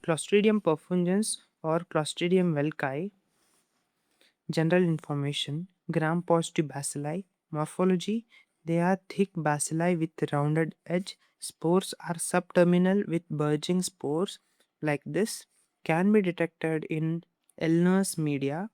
Clostridium perfringens or Clostridium velkai. General information: gram-positive bacilli. Morphology: they are thick bacilli with rounded edge. Spores are subterminal with bulging spores like this. Can be detected in Elner's media.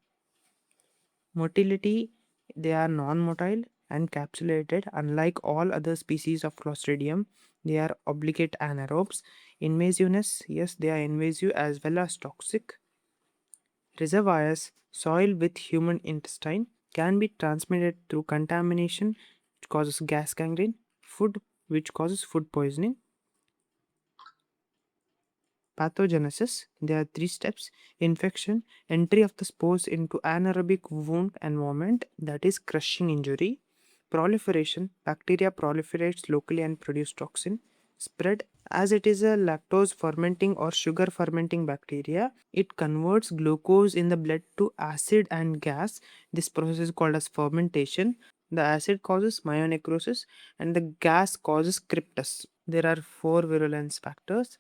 Motility: they are non-motile and capsulated. Unlike all other species of Clostridium, they are obligate anaerobes. Invasiveness: yes, they are invasive as well as toxic. Reservoirs: soil with human intestine, can be transmitted through contamination, which causes gas gangrene. Food, which causes food poisoning. Pathogenesis: there are three steps: infection, entry of the spores into anaerobic wound environment, that is crushing injury. Proliferation: bacteria proliferates locally and produce toxin. Spread: as it is a lactose fermenting or sugar fermenting bacteria, it converts glucose in the blood to acid and gas. This process is called as fermentation. The acid causes myonecrosis and the gas causes cryptus. There are four virulence factors: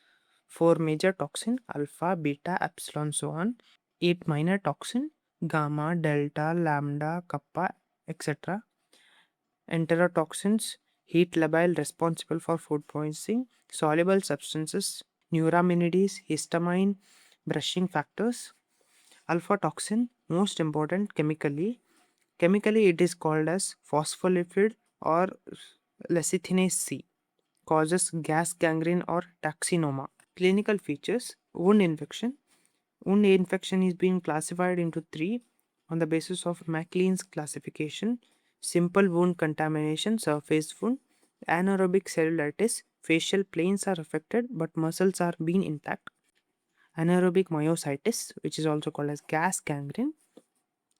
four major toxin: alpha, beta, epsilon, so on. Eight minor toxin: gamma, delta, lambda, kappa, etc. Enterotoxins: heat labile responsible for food poisoning. Soluble substances: neuraminidase, histamine, brushing factors. Alpha toxin, most important chemically. Chemically, it is called as phospholipid or lecithinase C. Causes gas gangrene or taxinoma. Clinical features: wound infection. Wound infection is being classified into three on the basis of MacLean's classification: simple wound contamination, surface wound; anaerobic cellulitis, facial planes are affected but muscles are being intact; anaerobic myositis, which is also called as gas gangrene.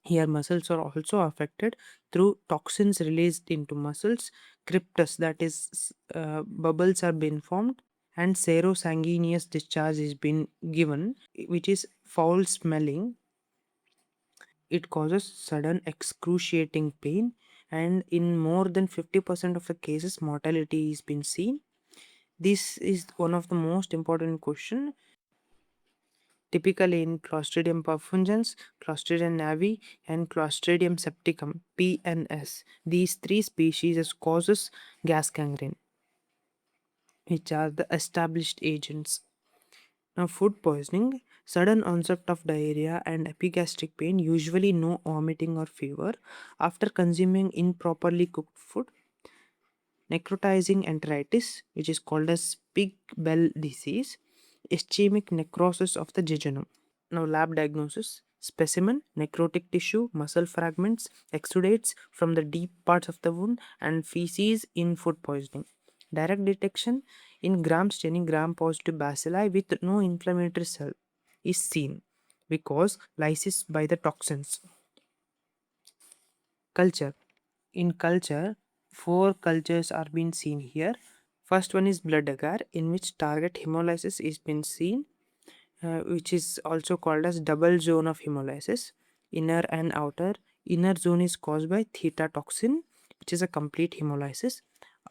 Here, muscles are also affected through toxins released into muscles. Cryptus, that is, bubbles are being formed, and serosanguineous discharge is being given, which is foul smelling. It causes sudden excruciating pain, and in more than 50% of the cases, mortality is been seen. This is one of the most important question. Typically in Clostridium perfringens, Clostridium navi, and Clostridium septicum (PNS). These three species causes gas gangrene, which are the established agents. Now, food poisoning: sudden onset of diarrhea and epigastric pain, usually no vomiting or fever, after consuming improperly cooked food. Necrotizing enteritis, which is called as pig bell disease, ischemic necrosis of the jejunum. Now, lab diagnosis: specimen, necrotic tissue, muscle fragments, exudates from the deep parts of the wound, and feces in food poisoning. Direct detection: in gram staining, gram positive bacilli with no inflammatory cell is seen because lysis by the toxins. Culture: in culture, four cultures are being seen here. First one is blood agar, in which target hemolysis is being seen, which is also called as double zone of hemolysis, inner and outer. Inner zone is caused by theta toxin, which is a complete hemolysis.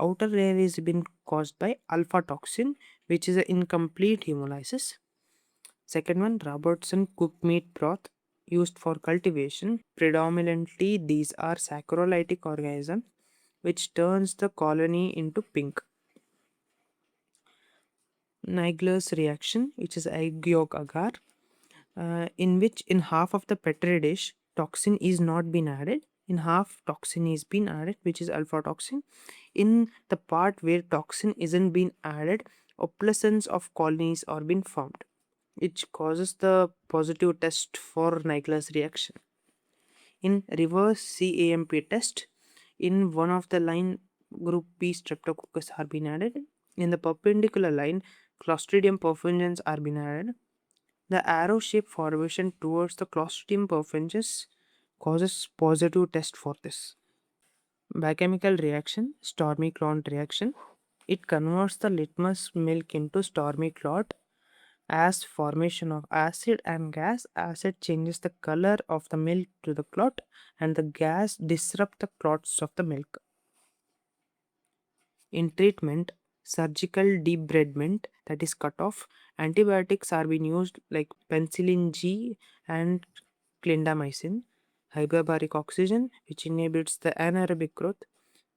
Outer layer is been caused by alpha toxin, which is an incomplete hemolysis. Second one, Robertson cooked meat broth used for cultivation. Predominantly, these are saccharolytic organisms, which turns the colony into pink. Naegler's reaction, which is egg yolk agar, in which in half of the petri dish toxin is not been added, in half toxin is been added, which is alpha toxin. In the part where toxin isn't been added, opalescence of colonies are been formed, which causes the positive test for Naegler's reaction. In reverse CAMP test, in one of the line, group B streptococcus are been added. In the perpendicular line, Clostridium perfringens are been added. The arrow shape formation towards the Clostridium perfringens causes positive test for this. Biochemical reaction, stormy clot reaction. It converts the litmus milk into stormy clot as formation of acid and gas. Acid changes the color of the milk to the clot, and the gas disrupt the clots of the milk. In treatment, surgical debridement, that is cut off. Antibiotics are being used like penicillin G and clindamycin. Hyperbaric oxygen, which inhibits the anaerobic growth.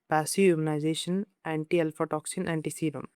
Passive immunization, anti-alpha toxin, anti-serum.